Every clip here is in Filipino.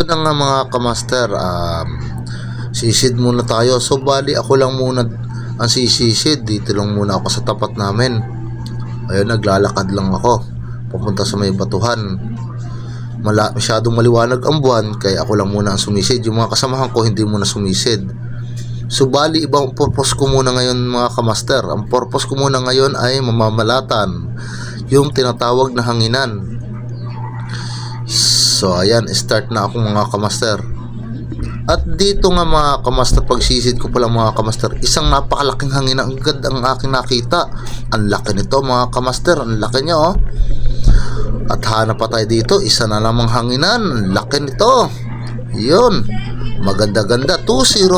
Na nga mga kamaster, sisid muna tayo. So bali ako lang muna ang sisisid. Dito lang muna ako sa tapat namin. Ayun, naglalakad lang ako papunta sa may batuhan. Masyadong maliwanag ang buwan, kaya ako lang muna ang sumisid. Yung mga kasamahan ko hindi muna sumisid. So bali ibang purpose ko muna ngayon mga kamaster. Ang purpose ko muna ngayon ay mamamalatan, yung tinatawag na hanginan. So ayan, start na ako mga kamaster. At dito nga mga kamaster, pagsisid ko pala mga kamaster, isang napakalaking hangin ang ganda ang aking nakita. Ang laki nito mga kamaster, ang laki niya oh. At hanap pa tayo dito, isa na namang hanginan, ang laki nito. Yun, maganda-ganda, 2-0.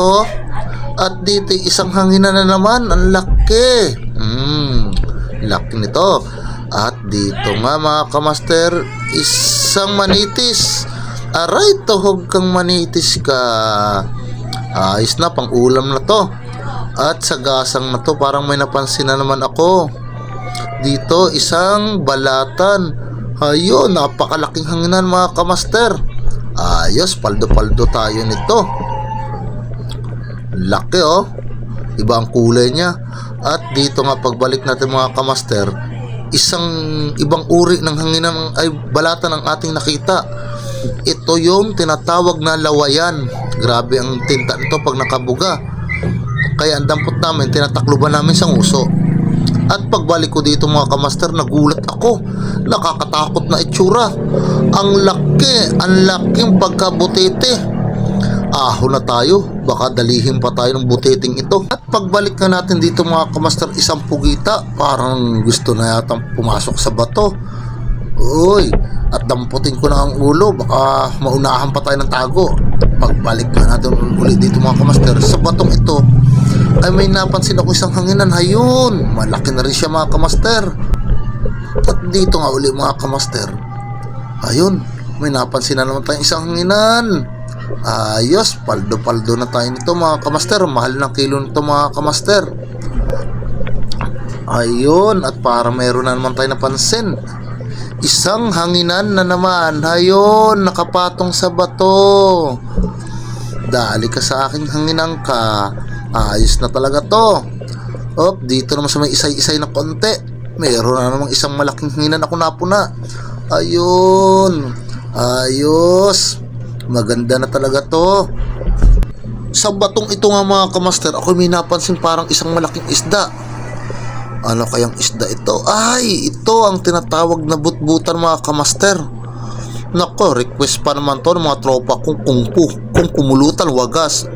At dito isang hanginan na naman, ang laki. Laki nito. At dito nga mga kamaster, isang manitis. Aray, tuhog kang manitis ka. Ayos na, pang ulam na to. At sa gasang na to, parang may napansin na naman ako. Dito, isang balatan. Ayun, napakalaking hanginan mga kamaster. Ayos, paldo-paldo tayo nito. Laki oh. Iba ang kulay niya. At dito nga pagbalik natin mga kamaster, isang ibang uri ng hanginan ay balatan ang ating nakita. Ito yung tinatawag na lawayan. Grabe ang tinta nito pag nakabuga. Kaya ang dampot namin, tinatakluban namin sa nguso. At pagbalik ko dito mga kamaster, nagulat ako. Nakakatakot na itsura. Ang laking pagkabutete. Aho na tayo, baka dalihin pa tayo ng butiting ito. At pagbalik na natin dito mga kamaster, isang pugita. Parang gusto na yata pumasok sa bato. Uy, at damputin ko na ang ulo, baka maunahan pa tayo ng tago. Pagbalik na natin ulit dito mga kamaster, sa batong ito ay may napansin ako isang hanginan. Ayun, malaki na rin siya mga kamaster. At dito nga ulit mga kamaster, ayun, may napansin na naman tayong isang hanginan. Ayos, paldo-paldo na tayo nito mga kamaster. Mahal ng kilo nito mga kamaster. Ayun, at para meron na naman tayo napansin, isang hanginan na naman. Ayun, nakapatong sa bato. Dali ka sa aking hanginan ka. Ayos na talaga to. Dito naman sa may isay-isay na konti, meron na namang isang malaking hanginan ako napuna. Ayun, ayos. Maganda na talaga to. Sa batong ito nga mga kamaster, ako may napansin parang isang malaking isda. Ano kayang isda ito? Ay, ito ang tinatawag na butbutan mga kamaster. Nako, request pa naman to ng mga tropa kung kung kumulutan wagas.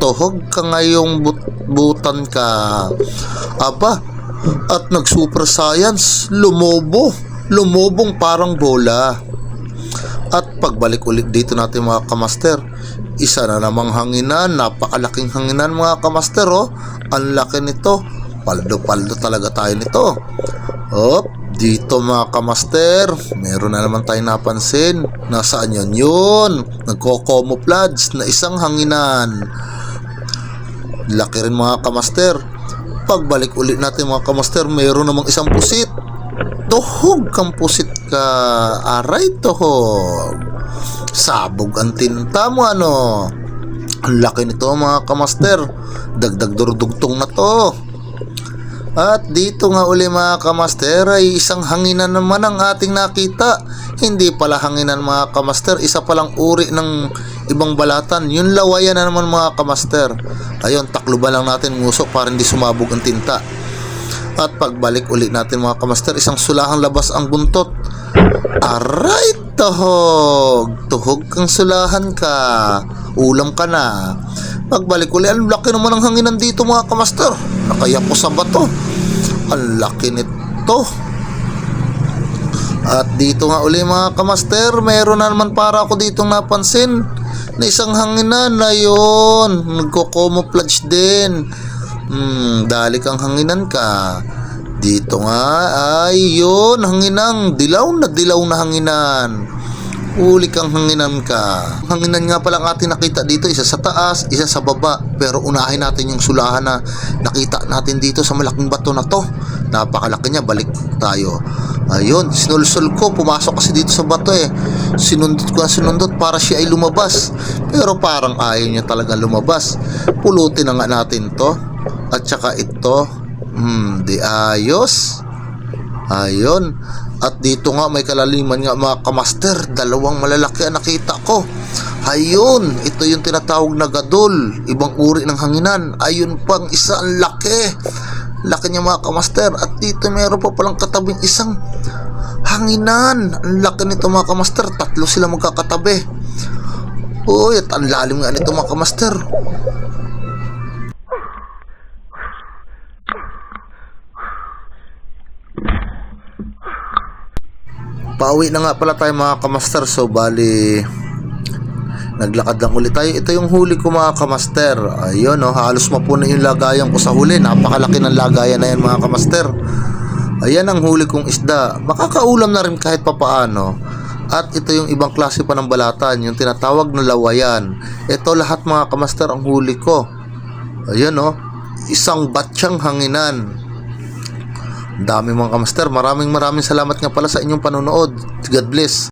Tuhog ka ngayong butbutan ka. Aba, at nag super science, lumobong parang bola. At pagbalik ulit dito natin mga kamaster, isa na namang hanginan, napakalaking hanginan mga kamaster oh. Ang laki nito, paldo-paldo talaga tayo nito. Dito mga kamaster, meron na naman tayo napansin. Nasaan yun? Nagko-camouflage na isang hanginan. Laki rin mga kamaster. Pagbalik ulit natin mga kamaster, meron namang isang pusit. Tuhog kang pusit ka. Aray, tuhog. Sabog ang tinta mo ano. Ang laki nito mga kamaster. Dagdag durudugtong na to. At dito nga uli mga kamaster, ay isang hanginan naman ang ating nakita. Hindi pala hanginan mga kamaster, isa palang uri ng ibang balatan. Yung lawayan na naman mga kamaster. Ayun, takluban lang natin nguso para hindi sumabog ang tinta. At pagbalik ulit natin mga kamaster, isang sulahang labas ang buntot. Aray, tuhog. Tuhog kang sulahan ka. Ulam ka na. Pagbalik ulit, ang laki naman ng hanginan dito mga kamaster. Nakaya ko sa bato. Ang laki nito. At dito nga uli mga kamaster, meron na naman para ako ditong napansin na isang hanginan na yun. Nagko-camouflage din. Dali kang hanginan ka. Dito nga ay yun, hanginang dilaw na hanginan. Uli kang hanginan ka. Hanginan nga pala ang ating nakita dito, isa sa taas, isa sa baba. Pero unahin natin yung sulahan na nakita natin dito sa malaking bato na to. Napakalaki niya, balik tayo. Ayun, sinulsol ko, pumasok kasi dito sa bato eh. Sinundot ko ang sinundot para siya ay lumabas. Pero parang ayaw niya talaga lumabas. Pulutin na nga natin to. At saka ito. Di ayos. Ayun. At dito nga may kalaliman nga mga kamaster. Dalawang malalaki ang nakita ko. Ayun, ito yung tinatawag na gadol. Ibang uri ng hanginan. Ayun pang isa, ang laki. Laki niya mga kamaster. At dito meron pa palang katabing isang hanginan. Ang laki nito mga kamaster. 3 sila magkakatabi. Uy, at ang lalim nga nito mga kamaster. Pauwi na nga pala tayo mga kamaster. So bali naglakad lang ulit tayo. Ito yung huli ko mga kamaster. Ayun halos mapuno yung lagayan ko sa huli. Napakalaki ng lagayan na yan mga kamaster. Ayan ang huli kong isda. Makakaulam na rin kahit papaano. At ito yung ibang klase pa ng balatan, yung tinatawag na lawayan. Ito lahat mga kamaster ang huli ko. Ayan isang batsyang hanginan. Dami mga kamaster. Maraming salamat nga pala sa inyong panonood. God bless.